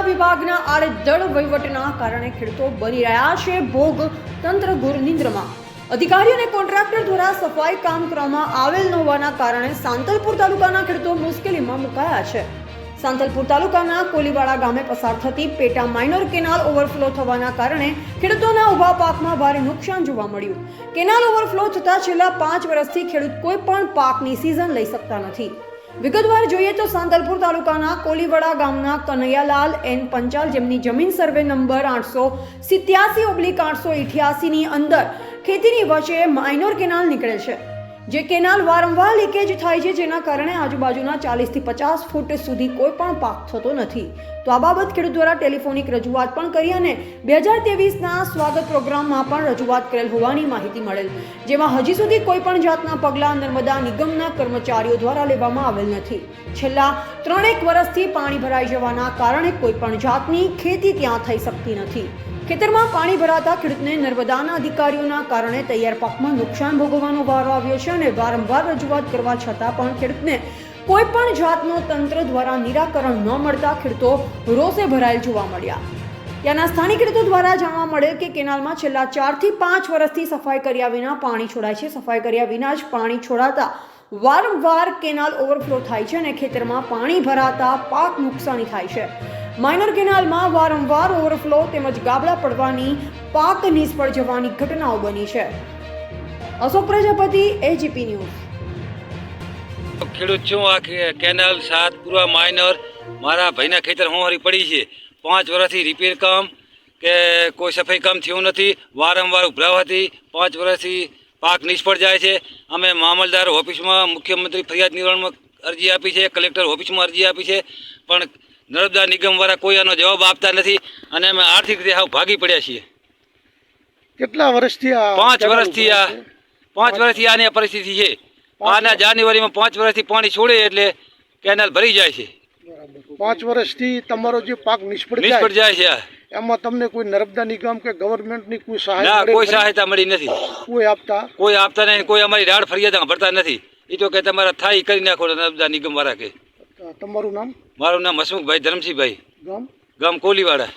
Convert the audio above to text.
વિભાગના આડેધડ વહીવટના કારણે ખેડૂતો બની રહ્યા છે ભોગ તંત્ર ઘોર નિંદ્રામાં। અધિકારીઓ અને કોન્ટ્રાક્ટર દ્વારા સફાઈ કામ કરવામાં આવેલ ન હોવાના કારણે સાંતલપુર તાલુકાના ખેડૂતો મુશ્કેલીમાં મુકાયા છે। સાંતલપુર તાલુકાના કોલીવાડા ગામે પસાર થતી પેટા માઇનર કેનાલ ઓવરફ્લો થવાના કારણે ખેડૂતોના ઊભા પાકમાં ભારે નુકસાન જોવા મળ્યું। કેનાલ ઓવરફ્લો થતાં છેલ્લા 5 વર્ષથી ખેડૂત કોઈ પણ પાકની સિઝન લઈ શકતા નથી। વિગતવાર જોઈએ તો સાંતલપુર તાલુકાના કોલીવાડા ગામના કનૈયાલાલ એન પંચાલ, જેમની જમીન સર્વે નંબર 887/888 ની અંદર ખેતીની વચ્ચે માઇનર કેનાલ નીકળે છે, જે કેનાલ વારંવાર લીકેજ થાય છે, જેના કારણે આજુબાજુના 40 થી 50 ફૂટ સુધી કોઈ પણ પાક થતો નથી। તો આ બાબત ખેડૂત દ્વારા ટેલિફોનિક રજૂઆત પણ કરી અને 2023ના સ્વાગત પ્રોગ્રામમાં પણ રજૂઆત કરેલ હોવાની માહિતી મળેલ, જેમાં હજી સુધી કોઈ પણ જાતના પગલાં નર્મદા નિગમના કર્મચારીઓ દ્વારા લેવામાં આવેલ નથી। છેલ્લા 3 વર્ષથી પાણી ભરાઈ જવાના કારણે કોઈ પણ જાતની ખેતી ત્યાં થઈ શકતી નથી। ખેતરમાં પાણી ભરાતા ખેડૂતને નર્મદાના અધિકારીઓના કારણે તૈયાર પાકમાં નુકસાન ભોગવવાનો વારો આવ્યો છે અને વારંવાર રજૂઆત કરવા છતાં પણ ખેડૂતને કોઈ પણ જાતનું તંત્ર દ્વારા નિરાકરણ ન મળતા ખેડૂતો રોષે ભરાયેલ જોવા મળ્યા। ત્યાંના સ્થાનિક ખેડૂતો દ્વારા જાણવા મળેલ કે કેનાલમાં છેલ્લા 4 થી 5 વર્ષથી સફાઈ કર્યા વિના પાણી છોડાય છે। સફાઈ કર્યા વિના જ પાણી છોડાતા વારંવાર કેનાલ ઓવરફ્લો થાય છે અને ખેતરમાં પાણી ભરાતા પાક નુકસાની થાય છે। માઇનર કેનાલમાં વારંવાર ઓવરફ્લો તેમજ ગાબડા પડવાની, પાક નિષ્ફળ જવાની ઘટનાઓ બની છે। Ashok Prajapati, AGP news. ખેડૂત છું। આ કેનાલ સાતપુરા માઇનર મારા ભાઈના ખેતર હોંહરી પડી છે। 5 વર્ષથી રિપેર કામ કે કોઈ સફાઈ કામ થયું નથી। વારંવાર ઉભરાવાથી 5 વર્ષથી પાક નિષ્ફળ જાય છે। અમે મામલદાર ઓફિસમાં, મુખ્યમંત્રી ફરિયાદ નિવારણમાં અરજી આપી છે, કલેક્ટર ઓફિસમાં અરજી આપી છે, પણ નર્મદા નિગમવાળા કોઈ આનો જવાબ આપતા નથી અને અમે આર્થિક રીતે હાવ ભાગી પડ્યા છીએ। કેટલા વર્ષથી 5 વર્ષથી આની પરિસ્થિતિ છે। આના જાન્યુઆરીમાં 5 વર્ષથી પાણી છોડે એટલે કેનાલ ભરી જાય છે। 5 વર્ષથી તમારો જે પાક નિષ્ફળ જાય છે। એમાં તમને કોઈ નર્મદા નિગમ કે ગવર્મેન્ટની કોઈ સહાય? ના, કોઈ સહાયતા મળી નથી। કોઈ આપતા નહીં। કોઈ અમારી રાડ ફરિયાદ ભરતા નથી। એ તો કે તમારા થાય કરી નાખો નર્મદા નિગમ વાળા કે। તમારું નામ? મારું નામ હસમુખભાઈ ધરમસિંહભાઈ, ગામ કોલીવાડા।